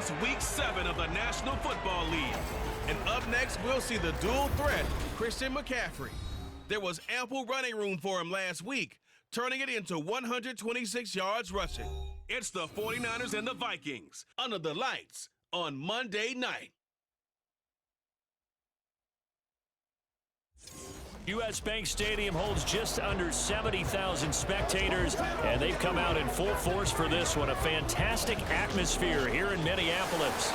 It's Week 7 of the National Football League. And up next, we'll see the dual threat, Christian McCaffrey. There was ample running room for him last week, turning it into 126 yards rushing. It's the 49ers and the Vikings under the lights on Monday night. U.S. Bank Stadium holds just under 70,000 spectators, and they've come out in full force for this one. A fantastic atmosphere here in Minneapolis.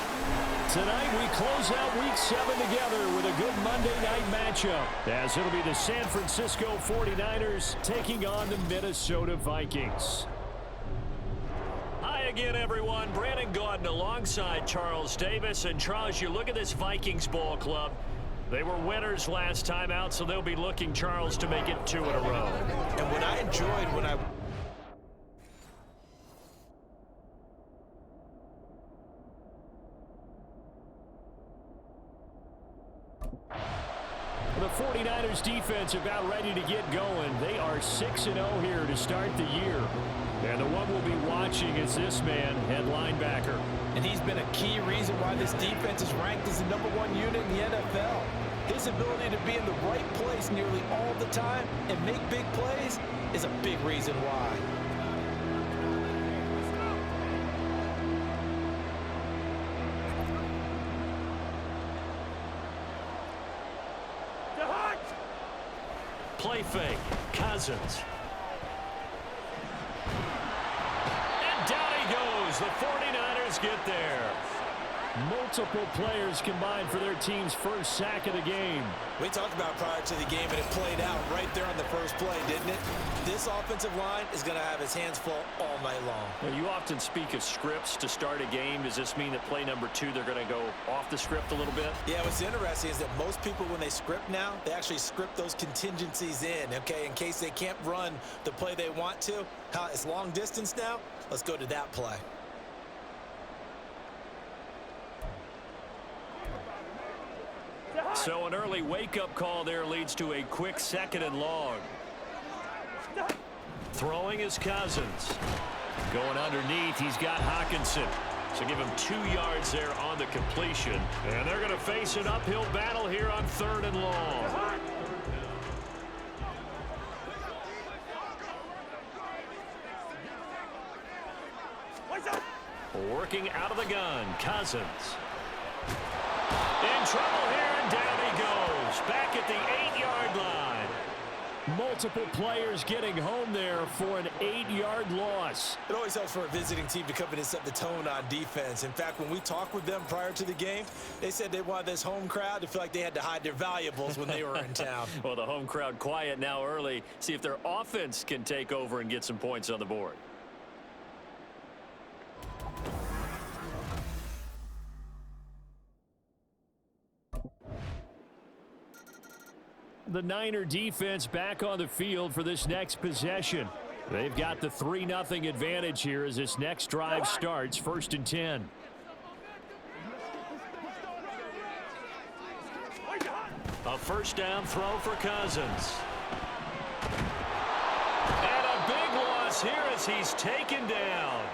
Tonight, we close out Week 7 together with a good Monday night matchup, as it'll be the San Francisco 49ers taking on the Minnesota Vikings. Hi again, everyone. Brandon Gaudin alongside Charles Davis. And Charles, you look at this Vikings ball club. They were winners last time out, so they'll be looking, Charles, to make it 2 in a row. And what I enjoyed when The 49ers defense about ready to get going. They are 6-0 here to start the year. And the one we'll be watching is this man, head linebacker. And he's been a key reason why this defense is ranked as the #1 unit in the NFL. His ability to be in the right place nearly all the time and make big plays is a big reason why. Play fake. Cousins. And down he goes. The 49ers get there. Multiple players combined for their team's first sack of the game. We talked about prior to the game, and it played out right there on the first play, didn't it? This offensive line is going to have his hands full all night long. Well, you often speak of scripts to start a game. Does this mean that play number 2, they're going to go off the script a little bit? Yeah, what's interesting is that most people, when they script now, they actually script those contingencies in, okay, in case they can't run the play they want to. It's long distance now. Let's go to that play. So an early wake-up call there leads to a quick 2nd and long. Throwing is Cousins. Going underneath, he's got Hockenson. So give him 2 yards there on the completion. And they're going to face an uphill battle here on 3rd and long. Working out of the gun, Cousins. In trouble here, and down he goes. Back at the 8-yard line. Multiple players getting home there for an 8-yard loss. It always helps for a visiting team to come in and set the tone on defense. In fact, when we talked with them prior to the game, they said they wanted this home crowd to feel like they had to hide their valuables when they were in town. Well, the home crowd quiet now early. See if their offense can take over and get some points on the board. The Niner defense back on the field for this next possession. They've got the 3-0 advantage here as this next drive starts, 1st and 10. A first down throw for Cousins. And a big loss here as he's taken down.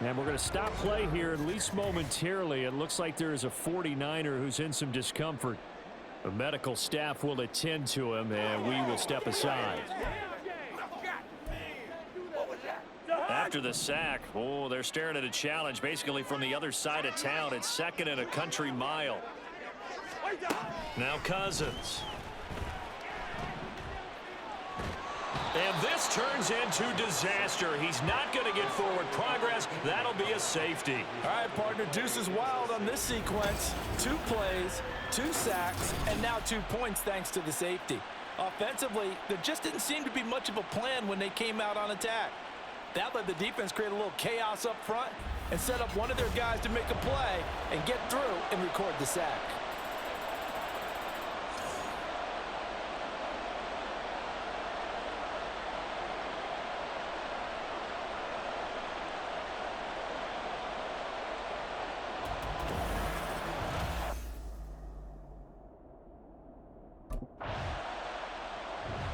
And we're going to stop play here at least momentarily. It looks like there is a 49er who's in some discomfort. The medical staff will attend to him, and we will step aside. After the sack, they're staring at a challenge basically from the other side of town. It's 2nd and a country mile. Now Cousins. And this turns into disaster. He's not going to get forward progress. That'll be a safety. All right, partner, deuce is wild on this sequence. 2 plays, 2 sacks, and now 2 points thanks to the safety. Offensively, there just didn't seem to be much of a plan when they came out on attack. That let the defense create a little chaos up front and set up one of their guys to make a play and get through and record the sack.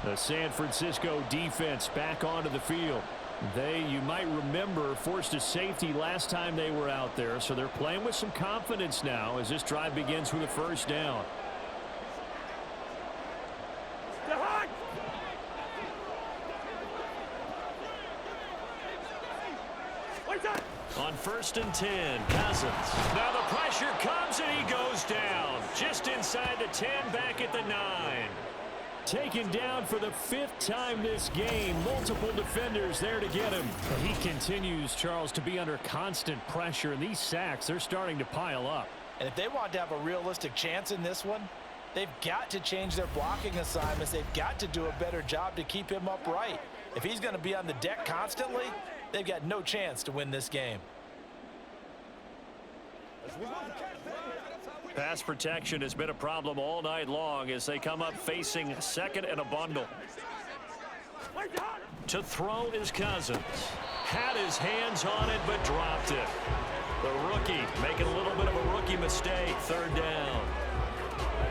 The San Francisco defense back onto the field. You might remember, forced a safety last time they were out there, so they're playing with some confidence now as this drive begins with a first down. On 1st and 10, Cousins. Now the pressure comes and he goes down. Just inside the 10, back at the 9. Taken down for the 5th time this game. Multiple defenders there to get him. But he continues, Charles, to be under constant pressure. And these sacks, they're starting to pile up. And if they want to have a realistic chance in this one, they've got to change their blocking assignments. They've got to do a better job to keep him upright. If he's going to be on the deck constantly, they've got no chance to win this game. Pass protection has been a problem all night long as they come up facing 2nd and a bundle. To throw is Cousins. Had his hands on it but dropped it. The rookie making a little bit of a rookie mistake. 3rd down.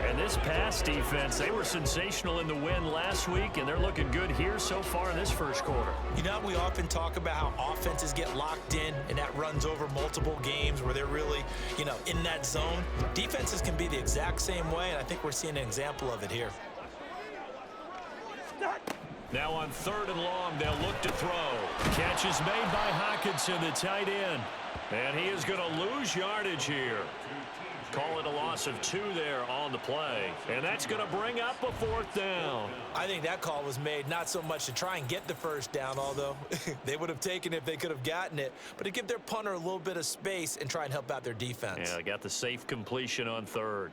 And this pass defense, they were sensational in the win last week, and they're looking good here so far in this first quarter. You know, we often talk about how offenses get locked in, and that runs over multiple games where they're really, in that zone. Defenses can be the exact same way, and I think we're seeing an example of it here. Now on 3rd and long, they'll look to throw. Catch is made by Hockenson, the tight end. And he is going to lose yardage here. Call it a loss of 2 there on the play. And that's going to bring up a 4th down. I think that call was made not so much to try and get the first down, although they would have taken it if they could have gotten it, but to give their punter a little bit of space and try and help out their defense. Yeah, got the safe completion on 3rd.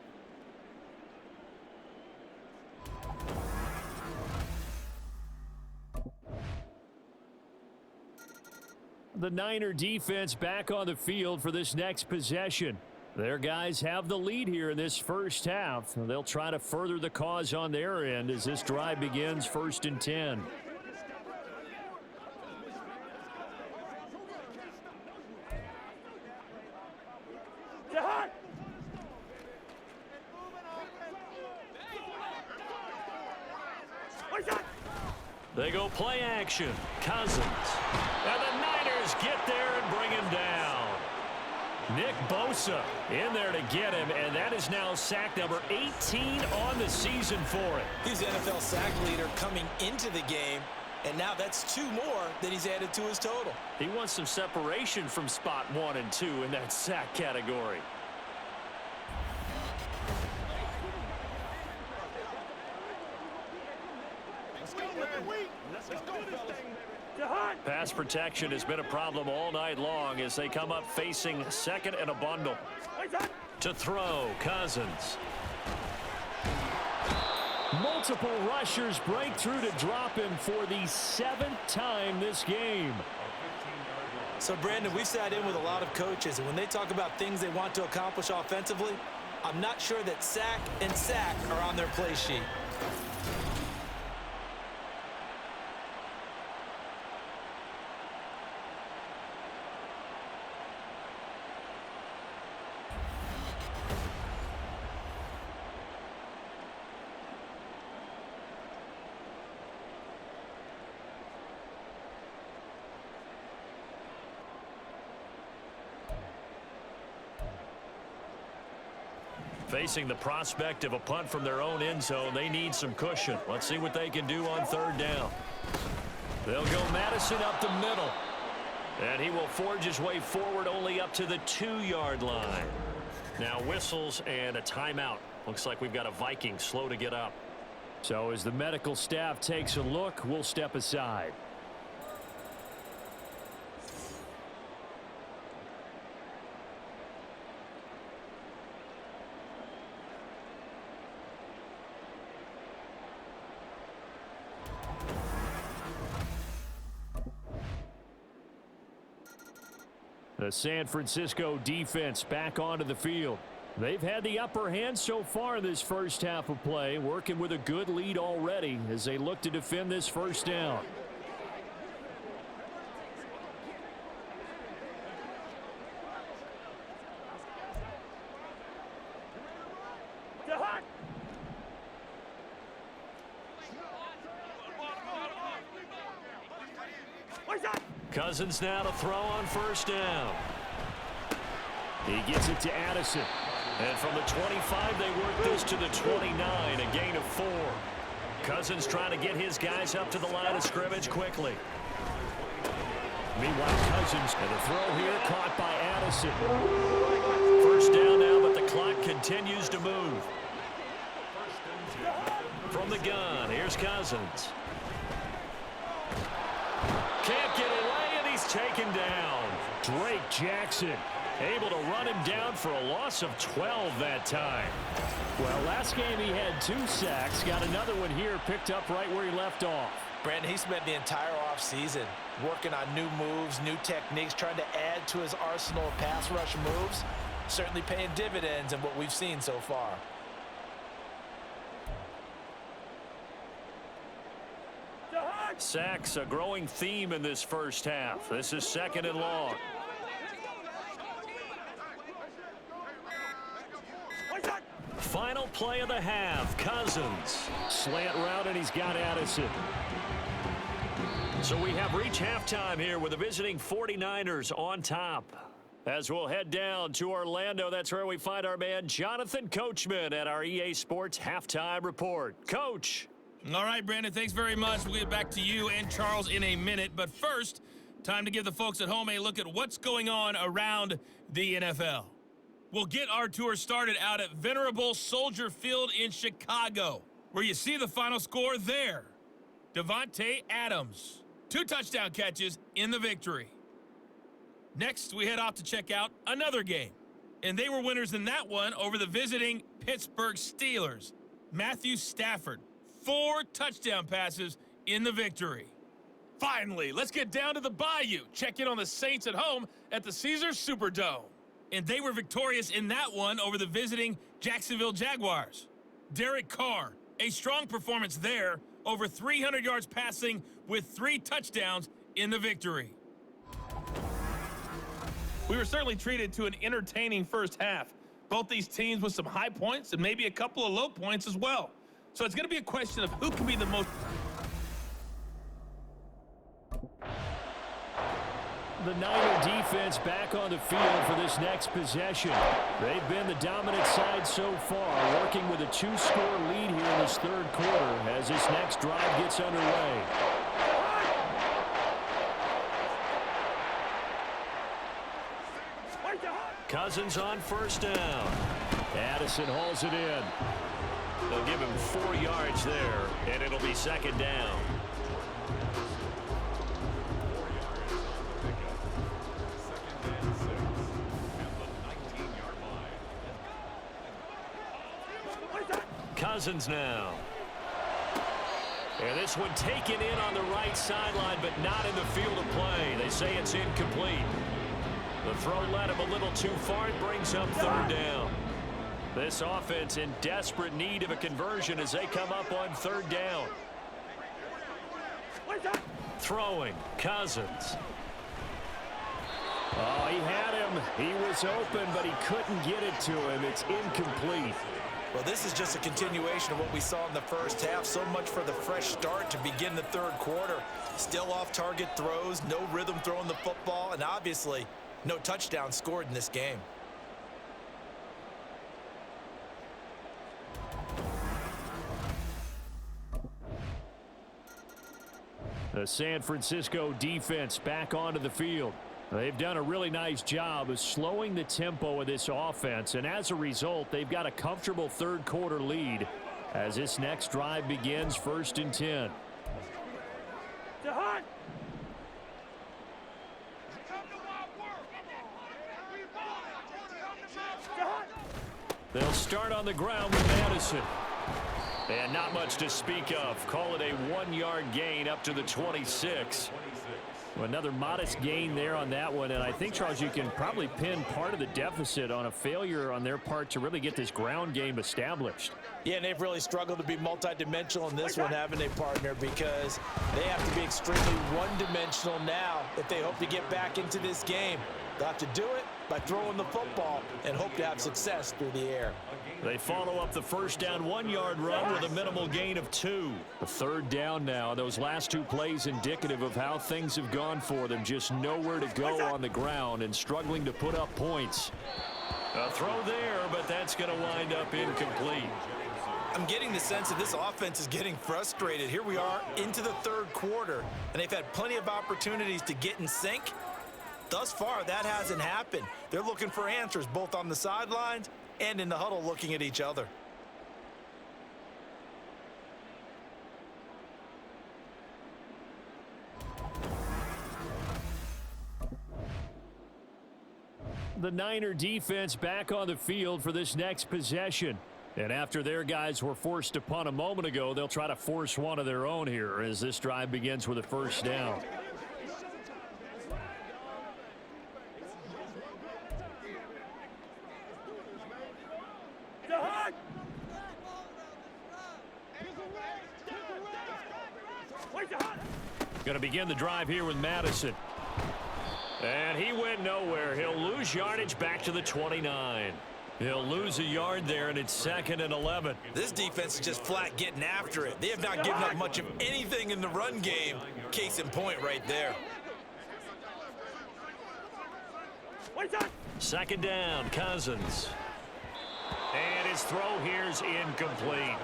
The Niner defense back on the field for this next possession. Their guys have the lead here in this first half. They'll try to further the cause on their end as this drive begins 1st and 10. They go play action. Cousins. And the Niners get there and bring him down. Nick Bosa in there to get him, and that is now sack number 18 on the season for him. He's the NFL sack leader coming into the game, and now that's 2 more that he's added to his total. He wants some separation from spot 1 and 2 in that sack category. Pass protection has been a problem all night long as they come up facing 2nd and a bundle. To throw, Cousins. Multiple rushers break through to drop him for the 7th time this game. So, Brandon, we've sat in with a lot of coaches, and when they talk about things they want to accomplish offensively, I'm not sure that sack and sack are on their play sheet. Facing the prospect of a punt from their own end zone, they need some cushion. Let's see what they can do on 3rd down. They'll go Madison up the middle. And he will forge his way forward only up to the 2-yard line. Now whistles and a timeout. Looks like we've got a Viking slow to get up. So as the medical staff takes a look, we'll step aside. The San Francisco defense back onto the field. They've had the upper hand so far in this first half of play, working with a good lead already as they look to defend this first down. Cousins now to throw on first down. He gets it to Addison. And from the 25, they work this to the 29, a gain of 4. Cousins trying to get his guys up to the line of scrimmage quickly. Meanwhile, Cousins, and the throw here caught by Addison. First down now, but the clock continues to move. From the gun, here's Cousins. Can't get away, and he's taken down. Drake Jackson able to run him down for a loss of 12 that time. Well, last game he had 2 sacks. Got another one here, picked up right where he left off. Brandon, he spent the entire offseason working on new moves, new techniques, trying to add to his arsenal of pass rush moves. Certainly paying dividends in what we've seen so far. Sacks, a growing theme in this first half. This is 2nd and long. Final play of the half. Cousins. Slant route, and he's got Addison. So we have reached halftime here with the visiting 49ers on top. As we'll head down to Orlando, that's where we find our man Jonathan Coachman at our EA Sports Halftime Report. Coach. All right, Brandon, thanks very much. We'll get back to you and Charles in a minute. But first, time to give the folks at home a look at what's going on around the NFL. We'll get our tour started out at Venerable Soldier Field in Chicago, where you see the final score there. Devontae Adams, 2 touchdown catches in the victory. Next, we head off to check out another game. And they were winners in that one over the visiting Pittsburgh Steelers. Matthew Stafford, 4 touchdown passes in the victory. Finally, let's get down to the Bayou. Check in on the Saints at home at the Caesars Superdome. And they were victorious in that one over the visiting Jacksonville Jaguars. Derek Carr, a strong performance there, over 300 yards passing with 3 touchdowns in the victory. We were certainly treated to an entertaining first half. Both these teams with some high points and maybe a couple of low points as well. So it's going to be a question of who can be the most... The Niner defense back on the field for this next possession. They've been the dominant side so far, working with a 2-score lead here in this 3rd quarter as this next drive gets underway. Cousins on first down. Addison hauls it in. They'll give him 4 yards there, and it'll be 2nd down. Cousins now. And this one taken in on the right sideline, but not in the field of play. They say it's incomplete. The throw led him a little too far. It brings up 3rd down. This offense in desperate need of a conversion as they come up on 3rd down. Throwing, Cousins. Oh, he had him. He was open, but he couldn't get it to him. It's incomplete. Well, this is just a continuation of what we saw in the first half. So much for the fresh start to begin the 3rd quarter. Still off-target throws, no rhythm throwing the football, and obviously no touchdown scored in this game. The San Francisco defense back onto the field. They've done a really nice job of slowing the tempo of this offense, and as a result, they've got a comfortable 3rd quarter lead as this next drive begins 1st and 10. They'll start on the ground with Madison. And not much to speak of. Call it a 1-yard gain up to the 26. Well, another modest gain there on that one, and I think, Charles, you can probably pin part of the deficit on a failure on their part to really get this ground game established. Yeah, and they've really struggled to be multidimensional in this one, haven't they, partner? Because they have to be extremely one-dimensional now if they hope to get back into this game. They'll have to do it by throwing the football and hope to have success through the air. They follow up the first down 1-yard run with a minimal gain of 2. A third down now. Those last 2 plays indicative of how things have gone for them. Just nowhere to go on the ground and struggling to put up points. A throw there, but that's going to wind up incomplete. I'm getting the sense that this offense is getting frustrated. Here we are into the third quarter, and they've had plenty of opportunities to get in sync. Thus far, that hasn't happened. They're looking for answers both on the sidelines and in the huddle looking at each other. The Niner defense back on the field for this next possession. And after their guys were forced to punt a moment ago, they'll try to force one of their own here as this drive begins with a first down. Going to begin the drive here with Madison. And he went nowhere. He'll lose yardage back to the 29. He'll lose a yard there, and it's 2nd and 11. This defense is just flat getting after it. They have not given up much of anything in the run game. Case in point right there. 2nd down, Cousins. And his throw here's incomplete.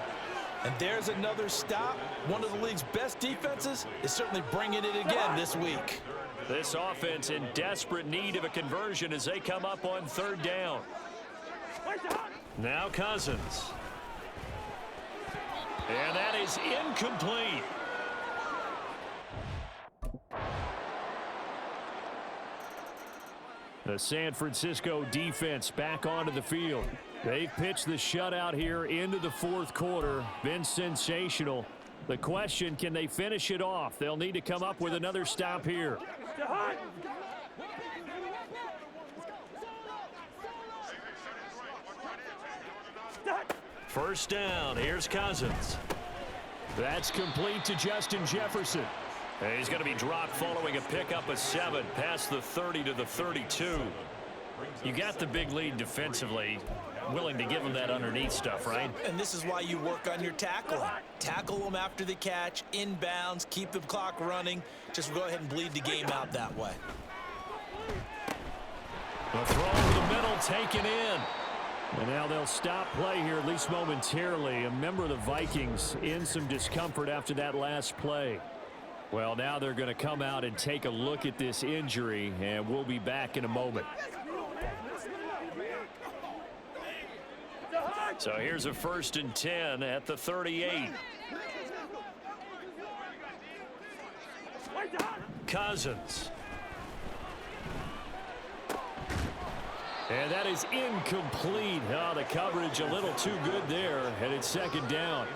And there's another stop. One of the league's best defenses is certainly bringing it again this week. This offense in desperate need of a conversion as they come up on 3rd down. Now Cousins. And that is incomplete. The San Francisco defense back onto the field. They've pitched the shutout here into the 4th quarter. Been sensational. The question, can they finish it off? They'll need to come up with another stop here. First down. Here's Cousins. That's complete to Justin Jefferson. And he's going to be dropped following a pickup of 7 past the 30 to the 32. You got the big lead defensively. Willing to give them that underneath stuff, right? And this is why you work on your tackling. Tackle them after the catch, inbounds, keep the clock running. Just go ahead and bleed the game out that way. The throw over the middle taken in. And now they'll stop play here, at least momentarily. A member of the Vikings in some discomfort after that last play. Well, now they're going to come out and take a look at this injury, and we'll be back in a moment. So here's a 1st and 10 at the 38. Cousins. And that is incomplete. Oh, the coverage a little too good there, and it's 2nd down.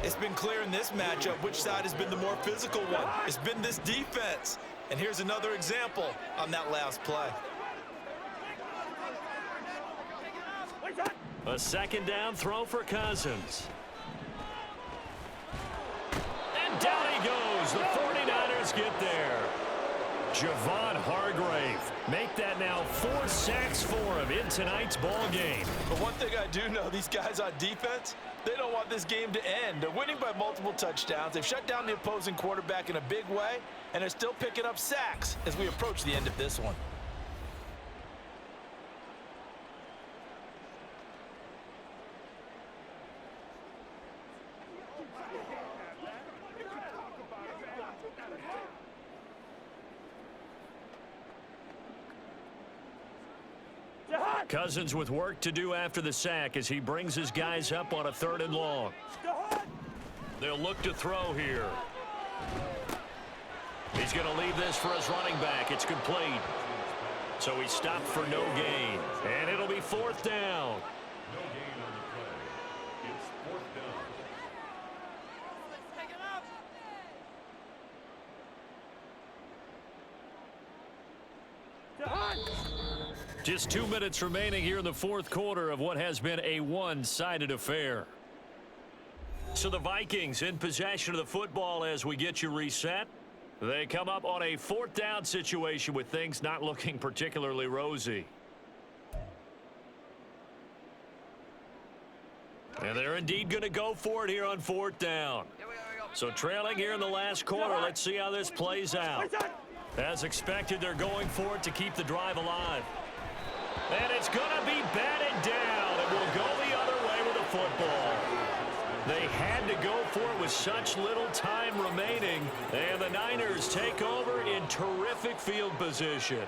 It's been clear in this matchup which side has been the more physical one. It's been this defense. And here's another example on that last play. A 2nd down throw for Cousins. And down he goes. The 49ers get there. Javon Hargrave. Make that now 4 sacks for him in tonight's ball game. But one thing I do know, these guys on defense, they don't want this game to end. They're winning by multiple touchdowns. They've shut down the opposing quarterback in a big way, and they're still picking up sacks as we approach the end of this one. Cousins with work to do after the sack as he brings his guys up on a 3rd and long. They'll look to throw here. He's going to leave this for his running back. It's complete. So he stopped for no gain. And it'll be 4th down. No gain on the play. It's 4th down. Just 2 minutes remaining here in the 4th quarter of what has been a one-sided affair. So the Vikings in possession of the football as we get you reset. They come up on a 4th down situation with things not looking particularly rosy. And they're indeed going to go for it here on 4th down. So trailing here in the last quarter, let's see how this plays out. As expected, they're going for it to keep the drive alive. And it's going to be batted down, and will go the other way with the football. They had to go for it with such little time remaining, and the Niners take over in terrific field position.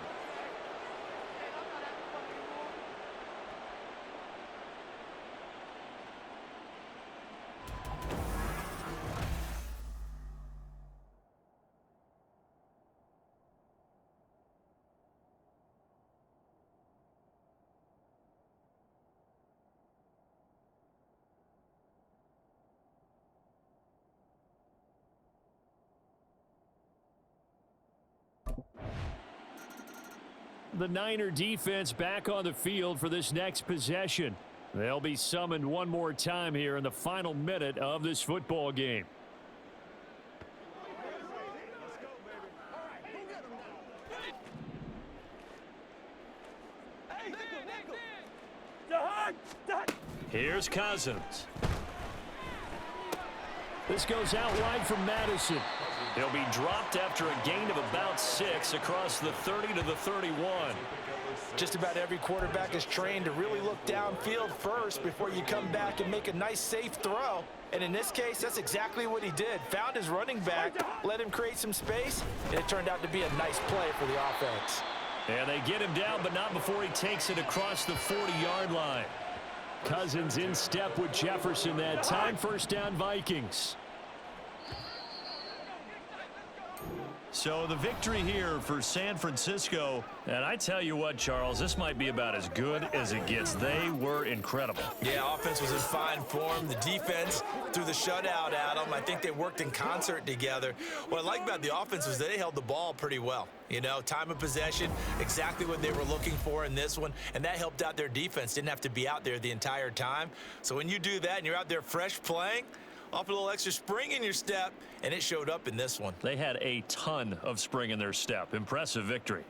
The Niner defense back on the field for this next possession. They'll be summoned one more time here in the final minute of this football game. Here's Cousins. This goes out wide from Madison. He'll be dropped after a gain of about 6 across the 30 to the 31. Just about every quarterback is trained to really look downfield first before you come back and make a nice, safe throw. And in this case, that's exactly what he did. Found his running back, let him create some space, and it turned out to be a nice play for the offense. And they get him down, but not before he takes it across the 40-yard line. Cousins in step with Jefferson that time. 1st down, Vikings. So the victory here for San Francisco. And I tell you what, Charles, this might be about as good as it gets. They were incredible. Yeah, offense was in fine form. The defense threw the shutout at them. I think they worked in concert together. What I like about the offense was they held the ball pretty well. You know, time of possession, exactly what they were looking for in this one, and that helped out their defense. Didn't have to be out there the entire time. So when you do that and you're out there fresh playing, off a little extra spring in your step, and it showed up in this one. They had a ton of spring in their step. Impressive victory.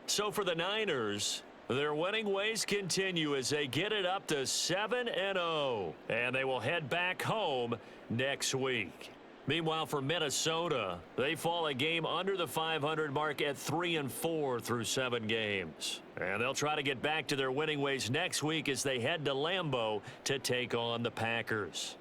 So for the Niners, their winning ways continue as they get it up to 7-0, and they will head back home next week. Meanwhile, for Minnesota, they fall a game under the 500 mark at 3-4 through 7 games. And they'll try to get back to their winning ways next week as they head to Lambeau to take on the Packers.